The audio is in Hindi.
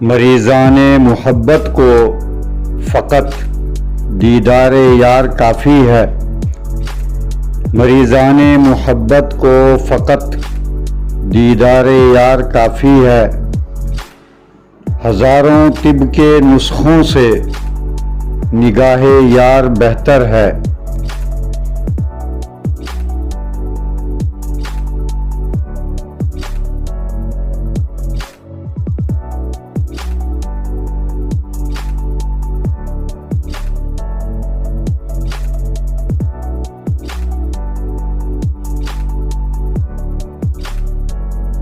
मरीज़ान मोहब्बत को फ़कत दीदार यार काफ़ी है। मरीज़ान मोहब्बत को फ़कत दीदार यार काफ़ी है। हज़ारों तिब के नुस्ख़ों से निगाह यार बेहतर है।